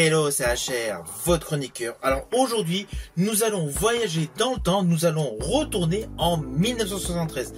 Hello, c'est HR, votre chroniqueur. Alors aujourd'hui, nous allons voyager dans le temps, nous allons retourner en 1973.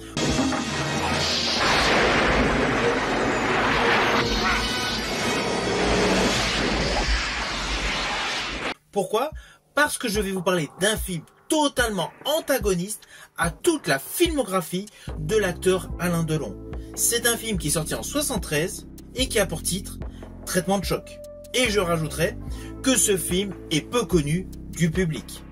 Pourquoi? Parce que je vais vous parler d'un film totalement antagoniste à toute la filmographie de l'acteur Alain Delon. C'est un film qui est sorti en 73 et qui a pour titre Traitement de choc. Et je rajouterai que ce film est peu connu du public.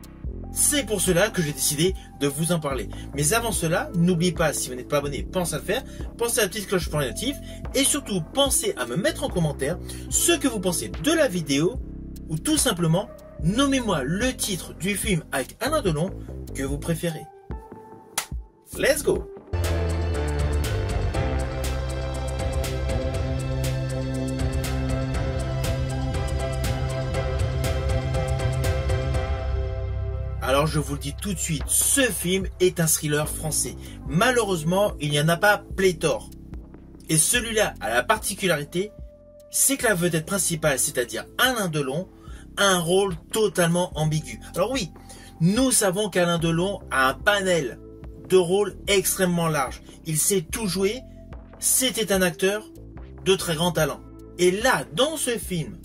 C'est pour cela que j'ai décidé de vous en parler. Mais avant cela, n'oubliez pas, si vous n'êtes pas abonné, pensez à le faire, pensez à la petite cloche pour les notifs et surtout pensez à me mettre en commentaire ce que vous pensez de la vidéo ou tout simplement nommez-moi le titre du film avec Alain Delon que vous préférez. Let's go! Alors je vous le dis tout de suite, ce film est un thriller français. Malheureusement, il n'y en a pas pléthore. Et celui-là a la particularité, c'est que la vedette principale, c'est-à-dire Alain Delon, a un rôle totalement ambigu. Alors oui, nous savons qu'Alain Delon a un panel de rôles extrêmement large. Il sait tout jouer, c'était un acteur de très grand talent. Et là, dans ce film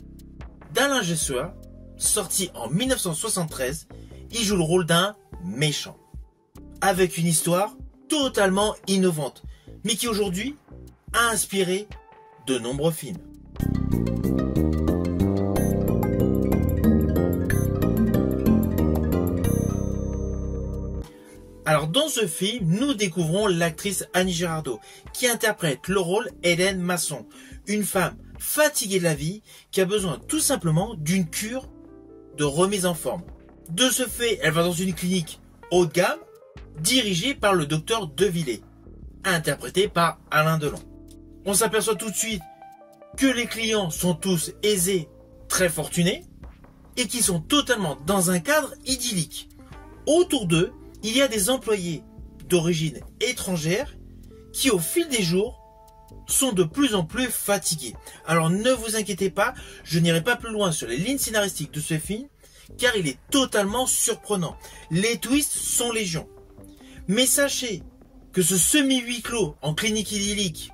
d'Alain Gessois, sorti en 1973, il joue le rôle d'un méchant, avec une histoire totalement innovante, mais qui aujourd'hui a inspiré de nombreux films. Alors dans ce film, nous découvrons l'actrice Annie Girardot, qui interprète le rôle Hélène Masson, une femme fatiguée de la vie, qui a besoin tout simplement d'une cure de remise en forme. De ce fait, elle va dans une clinique haut de gamme, dirigée par le docteur Devillé, interprété par Alain Delon. On s'aperçoit tout de suite que les clients sont tous aisés, très fortunés, et qui sont totalement dans un cadre idyllique. Autour d'eux, il y a des employés d'origine étrangère qui, au fil des jours, sont de plus en plus fatigués. Alors ne vous inquiétez pas, je n'irai pas plus loin sur les lignes scénaristiques de ce film, car il est totalement surprenant. Les twists sont légion. Mais sachez que ce semi-huis clos en clinique idyllique,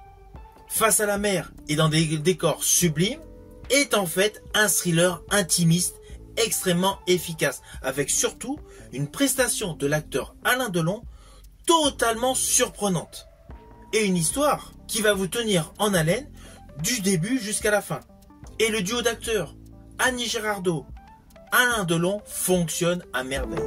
face à la mer et dans des décors sublimes, est en fait un thriller intimiste extrêmement efficace, avec surtout une prestation de l'acteur Alain Delon totalement surprenante. Et une histoire qui va vous tenir en haleine du début jusqu'à la fin. Et le duo d'acteurs Annie Girardot, Alain Delon fonctionne à merveille.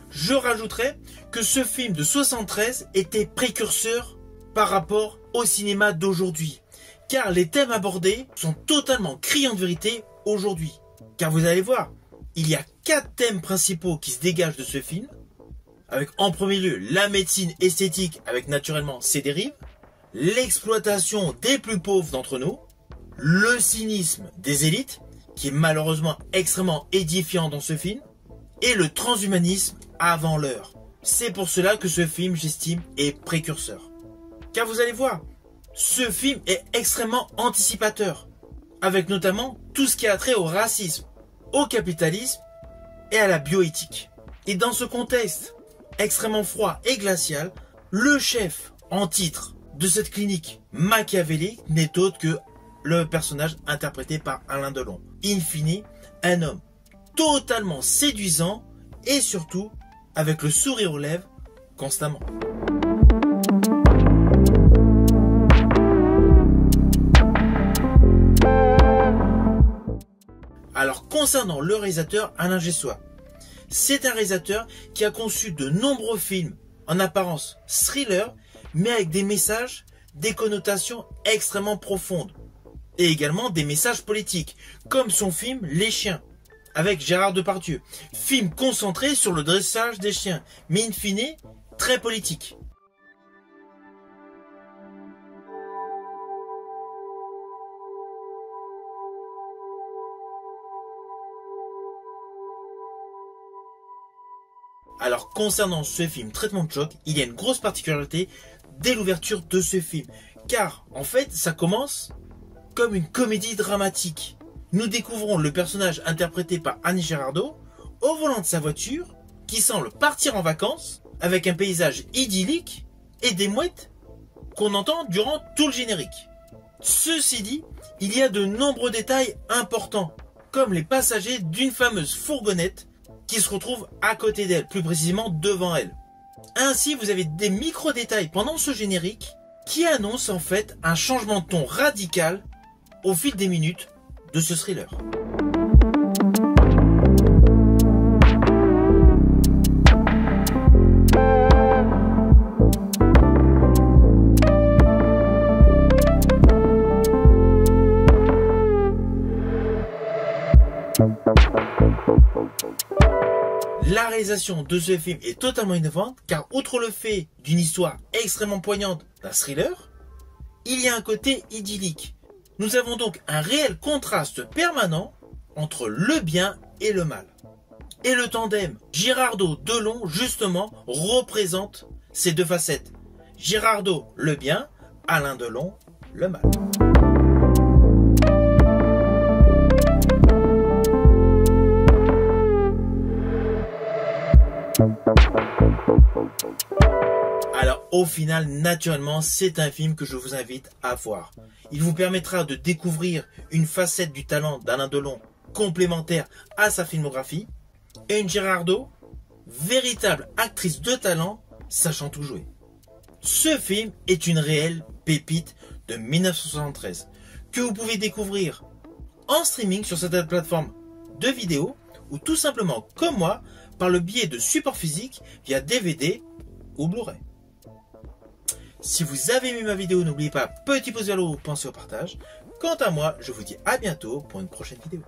Je rajouterai que ce film de 73 était précurseur par rapport au cinéma d'aujourd'hui, car les thèmes abordés sont totalement criants de vérité aujourd'hui. Car vous allez voir, il y a 4 thèmes principaux qui se dégagent de ce film, avec en premier lieu la médecine esthétique avec naturellement ses dérives, l'exploitation des plus pauvres d'entre nous, le cynisme des élites, qui est malheureusement extrêmement édifiant dans ce film, et le transhumanisme avant l'heure. C'est pour cela que ce film, j'estime, est précurseur. Car vous allez voir, ce film est extrêmement anticipateur, avec notamment tout ce qui a trait au racisme, au capitalisme et à la bioéthique. Et dans ce contexte extrêmement froid et glacial, le chef en titre de cette clinique machiavélique n'est autre que le personnage interprété par Alain Delon. In fine, un homme totalement séduisant et surtout avec le sourire aux lèvres constamment. Alors concernant le réalisateur Alain Gessois, c'est un réalisateur qui a conçu de nombreux films en apparence thriller, mais avec des messages, des connotations extrêmement profondes, et également des messages politiques, comme son film Les Chiens, avec Gérard Depardieu, film concentré sur le dressage des chiens, mais in fine, très politique. Alors concernant ce film Traitement de choc, il y a une grosse particularité dès l'ouverture de ce film. Car en fait ça commence comme une comédie dramatique. Nous découvrons le personnage interprété par Annie Girardot au volant de sa voiture qui semble partir en vacances avec un paysage idyllique et des mouettes qu'on entend durant tout le générique. Ceci dit, il y a de nombreux détails importants, comme les passagers d'une fameuse fourgonnette qui se retrouve à côté d'elle, plus précisément devant elle. Ainsi, vous avez des micro-détails pendant ce générique qui annoncent en fait un changement de ton radical au fil des minutes de ce thriller. La réalisation de ce film est totalement innovante car outre le fait d'une histoire extrêmement poignante d'un thriller, il y a un côté idyllique. Nous avons donc un réel contraste permanent entre le bien et le mal. Et le tandem Girardot-Delon justement représente ces deux facettes. Girardot le bien, Alain Delon le mal. Alors au final, naturellement, c'est un film que je vous invite à voir. Il vous permettra de découvrir une facette du talent d'Alain Delon complémentaire à sa filmographie et une Girardot, véritable actrice de talent, sachant tout jouer. Ce film est une réelle pépite de 1973 que vous pouvez découvrir en streaming sur certaines plateformes de vidéos ou tout simplement comme moi par le biais de supports physiques via DVD ou Blu-ray. Si vous avez aimé ma vidéo, n'oubliez pas petit pouce vers le haut, pensez au partage. Quant à moi, je vous dis à bientôt pour une prochaine vidéo.